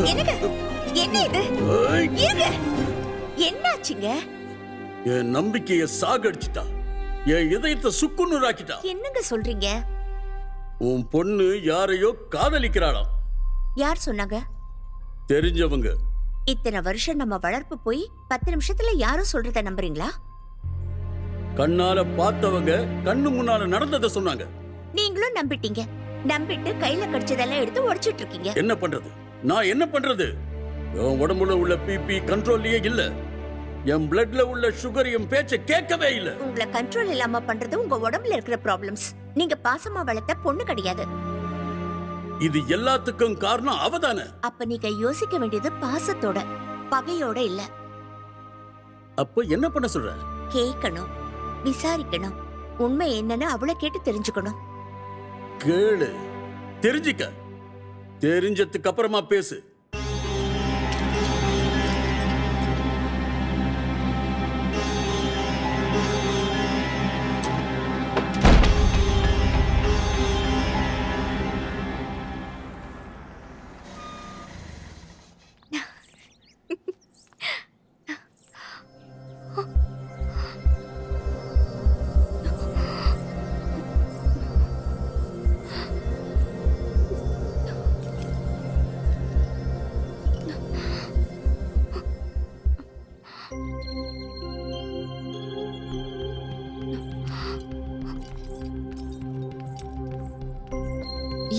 என்னங்க என்ன இது? இருங்க. என்னாச்சுங்க? என் நம்பிக்கையை சாகடிச்சிட்டா, என் இதயத்தை சுக்குநூறாக்கிட்டா. என்னங்க சொல்றீங்க? உன் பொண்ணு யாரையோ காதலிக்கிறாளாம். யார் சொன்னாங்க? தெரிஞ்சவங்க. இத்தனை வருஷம் நம்ம வளர்ப்பு போய் 10 நிமிஷத்துல யாரும் சொல்றத நம்புறீங்களா? கண்ணால பார்த்தவங்க கண்ணு முன்னால நடந்ததை சொன்னாங்க. நீங்களும் நம்பிட்டீங்க. நம்பிட்டு கையில கடிச்சதெல்லாம் எடுத்து உடைச்சிட்டு இருக்கீங்க. என்ன பண்றது? நான் என்ன பண்றது? என் உடம்புல உள்ள பிபி கண்ட்ரோல்லயே இல்ல. என் பிளட்ல உள்ள சுகர் என் பேச்ச கேட்கவே இல்ல. உங்களை கண்ட்ரோல் இல்லாம பண்றது உங்க உடம்புல இருக்கிற ப்ராப்ளம்ஸ். நீங்க பாசமா வளர்த்த பொண்ணு கிடையாது. இது எல்லாத்துக்கும் காரணம் அவதானே. அப்ப நீங்க யோசிக்க வேண்டியது பாசத்தோட, பகையோட இல்ல. அப்ப என்ன பண்ண சொல்ற? கேட்கணும், விசாரிக்கணும், உண்மை என்னன்னு அவளை கேட்டு தெரிஞ்சுக்கணும். கேளு, தெரிஞ்சிக்க. தெரிஞ்சதுக்கு அப்புறமா பேசு.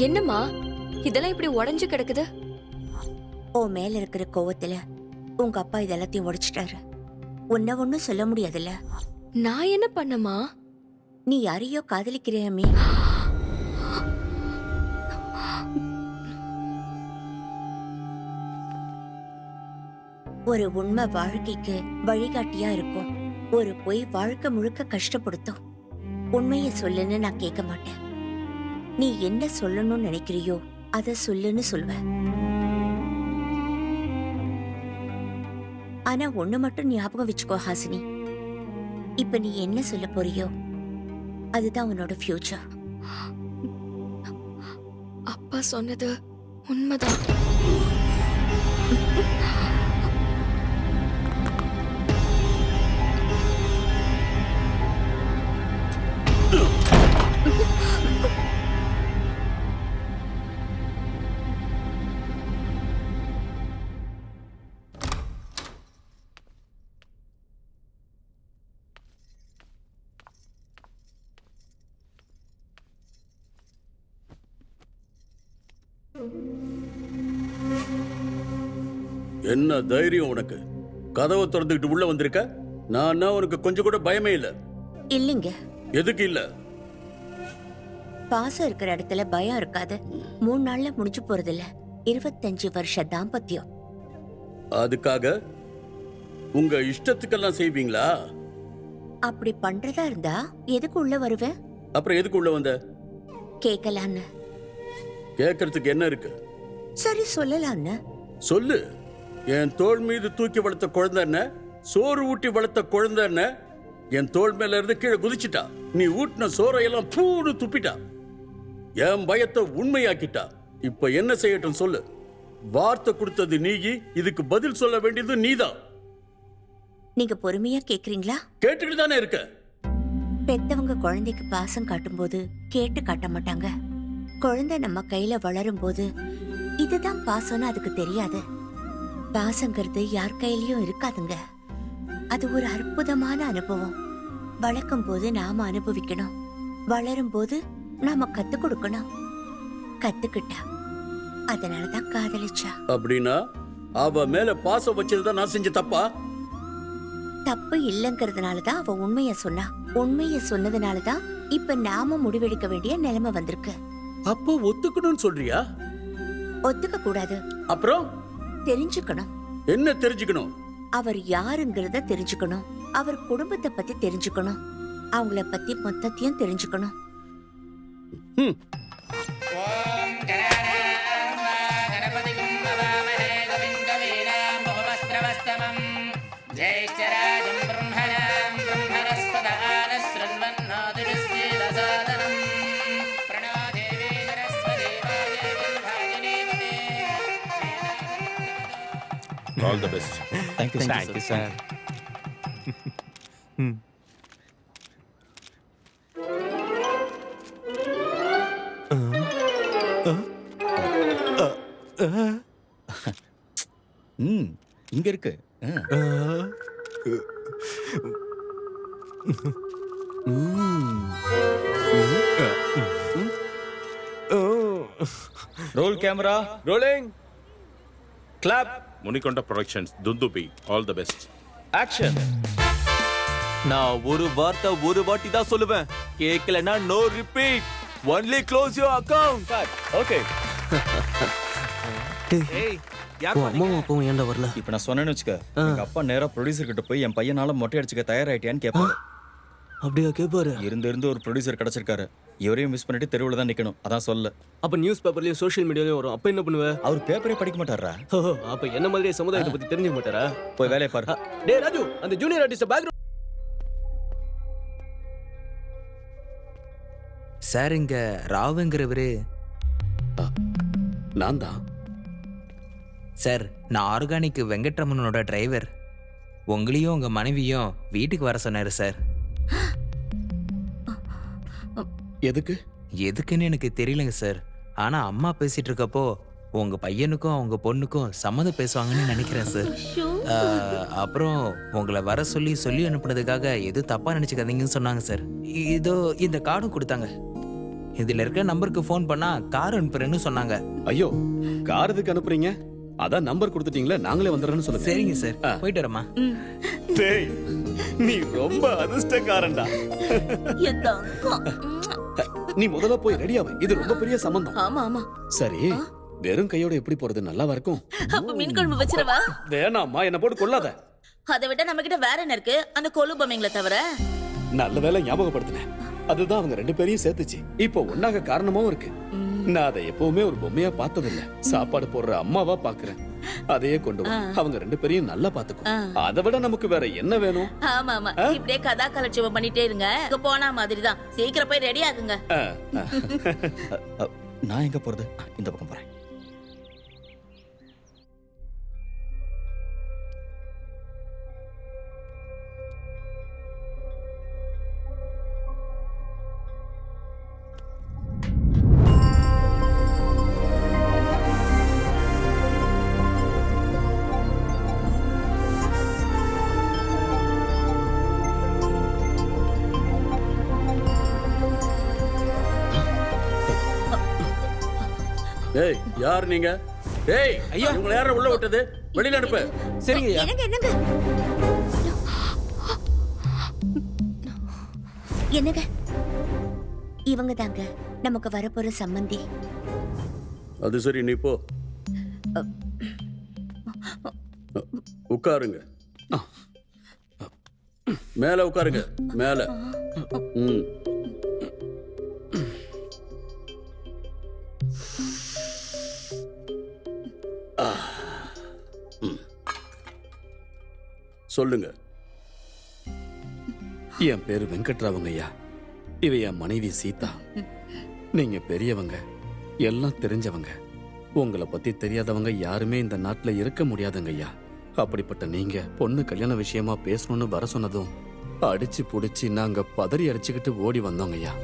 என்னம்மா இதெல்லாம் இப்படி உடைஞ்சு கிடக்குது? ஓ மேல இருக்கிற கோவத்துல உங்க அப்பா இதெல்லாத்தையும் உடைச்சிட்டாரு. உன்ன ஒண்ணும் சொல்ல முடியாதுல்ல. நான் என்ன பண்ணமா? நீ யாரையோ காதலிக்கிறியாமே. ஒரு உண்மை வாழ்க்கைக்கு வழிகாட்டியா இருக்கும். ஒரு பொய் வாழ்க்கை முழுக்க கஷ்டப்படுத்தும். உண்மைய சொல்லுன்னு நான் கேட்க மாட்டேன். நீ என்ன சொல்லணும்னு நினைக்கிறியோ அத சொல்லுன்னு சொல்வேன். ஆனா ஒண்ணு மட்டும் ஞாபகம் வச்சுக்கோ ஹாசினி. இப்ப நீ என்ன சொல்ல போறியோ அதுதான் உன்னோட ஃபியூச்சர். அப்பா சொன்னது உண்மைதான். என்ன தைரியம் உனக்கு? கதவை திறந்துக்கிட்டு உள்ள வந்திருக்க. நான் உனக்கு கொஞ்சம் கூட பயமே இல்ல. இல்லைங்க. எதுக்கு இல்ல? பாசம் இருக்கிற இடத்துல பயம் இருக்காது. 3 நாள்ல முடிஞ்சு போறது இல்ல. 25 வருஷ தாம்பத்தியம். அதுக்காக உங்க இஷ்டத்துக்கெல்லாம் செய்வீங்களா? அப்படி பண்றதா இருந்தா எதுக்கு உள்ள வருவேன்? அப்புறம் எதுக்கு உள்ள வந்த? கேட்கலான்னு. கேட்கறதுக்கு என்ன இருக்கு? சரி சொல்லலான்னு. சொல்லு. என் தோள் மீது தூக்கி வளர்த்த குழந்தை என்ன, சோறு ஊட்டி வளர்த்த குழந்தை என்ன, என் தோள் மேல இருந்து கீழே குதிச்சிட்டா. நீ ஊட்டின சோறையெல்லாம் பூடு துப்பிட்டா. என் பயத்தை உண்மையாக்கிட்டா. இப்ப என்ன செய்யட்டும் சொல்லு. வார்த்தை கொடுத்தது நீ, இதுக்கு பதில் சொல்ல வேண்டியது நீதான். நீங்க பொறுமையா கேக்குறீங்களா? கேட்டுட்டு தானே இருக்க. பெத்தவங்க குழந்தைக்கு பாசம் காட்டும் போது கேட்டு காட்ட மாட்டாங்க. குழந்தை நம்ம கையில வளரும் போது இதுதான் பாசம்னு அதுக்கு தெரியாது. பாசங்கிறது யார் கையிலயும் இருக்காதுங்க. அது ஒரு அற்புதமான அனுபவம். வளர்க்கும் போது நாம அனுபவிக்கணும். வளரும் போது நாம கத்து கொடுக்கணும். கத்துக்கிட்டா அதனாலதான் காதலிச்சா. அப்படின்னா அவ மேல பாசம் வச்சதுதான் நான் செஞ்ச தப்பா? தப்பு இல்லங்கிறதுனாலதான் அவ உண்மைய சொன்னா. உண்மைய சொன்னதுனாலதான் இப்ப நாம முடிவெடுக்க வேண்டிய நிலைமை வந்திருக்கு. அப்போ ஒத்துக்கணும்னு சொல்றியா? ஒத்துக்க கூடாது. அப்புறம் தெரிஞ்சுக்கணும். என்ன தெரிஞ்சுக்கணும்? அவர் யாருங்கிறத தெரிஞ்சுக்கணும். அவர் குடும்பத்தை பத்தி தெரிஞ்சுக்கணும். அவங்கள பத்தி மொத்தத்தையும் தெரிஞ்சுக்கணும். All the best. Thank you sir. இங்க இருக்கு. Roll camera rolling. Clap. Munikonda productions Dundubhi. All the best. Action. நான் ஒரு வார்த்தை ஒரு வாட்டி தான் சொல்லுவேன். கேட்கலனா no repeat. Only close your account. Okay. அம்மாவும் அப்பாவும் ஏன்டா வரல? இப்போ நான் சொன்னேன்னு வச்சுக்க, எங்க அப்பா நேரா ப்ரொடியூசர் கிட்ட போய் என் பையனால மொட்டை அடிச்சுக்க தயாராயிட்டியான்னு கேட்பாரு. அப்படியா கேட்பாரு? இருந்து ஒரு ப்ரொடியூசர் கிடைச்சிருக்காரு. இவரையும் மிஸ் பண்ணிட்டு தெருவில் தான் நிக்கணும். அதான் சொல்ல. அப்ப நியூஸ் பேப்பர்லயும் சோஷியல் மீடியாலயும் வரும். அப்ப என்ன பண்ணுவ? அவர் பேப்பரே படிக்க மாட்டாரா? ஓஹோ, அப்ப என்ன மாதிரியே சமுதாயத்தை பத்தி தெரிஞ்சுக்க மாட்டாரா? போய் வேலையை பாரு. டேய் ராஜு, அந்த ஜூனியர் ஆர்டிஸ்ட் பேக்ரவுண்ட் சார், இங்க ராவுங்கிறவரு நான் தான். சார், நான் ஆர்கானிக் வெங்கட்ரமனோட டிரைவர். உங்களையும் உங்க மனைவியும் வீட்டுக்கு வர சொன்னாரு சார். எதுக்கு? எதுக்குன்னு எனக்கு தெரியலங்க சார். ஆனா அம்மா பேசிட்டு இருக்கப்போ உங்க பையனுக்கும் அவங்க பொண்ணுக்கும் சம்மதம் பேசுவாங்கன்னு நினைக்கிறேன் சார். அப்புறம் உங்களை வர சொல்லி அனுப்புனதுக்காக எதுவும் தப்பா நினைச்சுக்காதீங்கன்னு சொன்னாங்க சார். இதோ இந்த கார்டும் கொடுத்தாங்க. இதுல இருக்க நம்பருக்கு ஃபோன் பண்ணா கார் அனுப்புறேன்னு சொன்னாங்க. ஐயோ, கார் எதுக்கு அனுப்புறீங்க? அதான் நம்பர் கொடுத்துட்டீங்களே, நாங்களே வந்துடுறோம்னு சொல்லுங்க. சரிங்க சார், போயிட்டு வரமா. டேய், நீ ரொம்ப அதிர்ஷ்டக்காரன்டா. நீ முதல்ல போய் ரெடியாவை. இது ரொம்ப பெரிய சம்பந்தம். ஆமா ஆமா. சரி, வெறும் கையோட எப்படி போறது? நல்லாவா இருக்கும்? அப்ப மீன் குழம்பு வச்சிரவா? வேணாம்மா, என்ன போட்டு கொள்ளாத. அதை விட நம்ம கிட்ட வேற என்ன இருக்கு? அந்த கொலு பொம்மைங்களை தவிர. நல்ல வேலை ஞாபகப்படுத்தினேன். அதுதான் அவங்க ரெண்டு பேரையும் சேர்த்துச்சு. இப்போ ஒன்னாக காரணமாவும் இருக்கு. நான் அதை எப்பவுமே ஒரு பொம்மையா பார்த்ததில்ல. சாப்பாடு போடுற அம்மாவா பாக்குறேன். அதையே கொண்டு வா. அவங்க ரெண்டு பேரையும் நல்லா பாத்துக்கும். அதை விட நமக்கு வேற என்ன வேணும்? ஆமா ஆமா. இப்படியே கதா கலட்சியம் பண்ணிட்டே இருங்க. இங்க போனா மாதிரிதான். சீக்கிரம் போய் ரெடி ஆகுங்க. நான் எங்க போறது? இந்த பக்கம் போறேன். ஏய், யார் நீங்க? ஏய், ஐயா, உங்களை யார உள்ள விட்டது? வெளியில அனுப்பு. சரிங்க. என்னங்க என்னங்க? இவங்க தாங்க நமக்கு வரப்போற சம்பந்தி. அது சரி, நீ போ. உட்காருங்க. மேல உட்காருங்க. மேல. சொல்லுங்க. என் பேரு வெங்கட்ராவுங்க ஐயா. இவ என் மனைவி சீதா. நீங்க பெரியவங்க, எல்லாம் தெரிஞ்சவங்க. உங்களை பத்தி தெரியாதவங்க யாருமே இந்த நாட்டுல இருக்க முடியாதுங்க ஐயா. அப்படிப்பட்ட நீங்க பொண்ணு கல்யாண விஷயமா பேசணும்னு வர சொன்னதும் அடிச்சு புடிச்சு நாங்க பதறி அடிச்சுக்கிட்டு ஓடி வந்தோங்க ஐயா.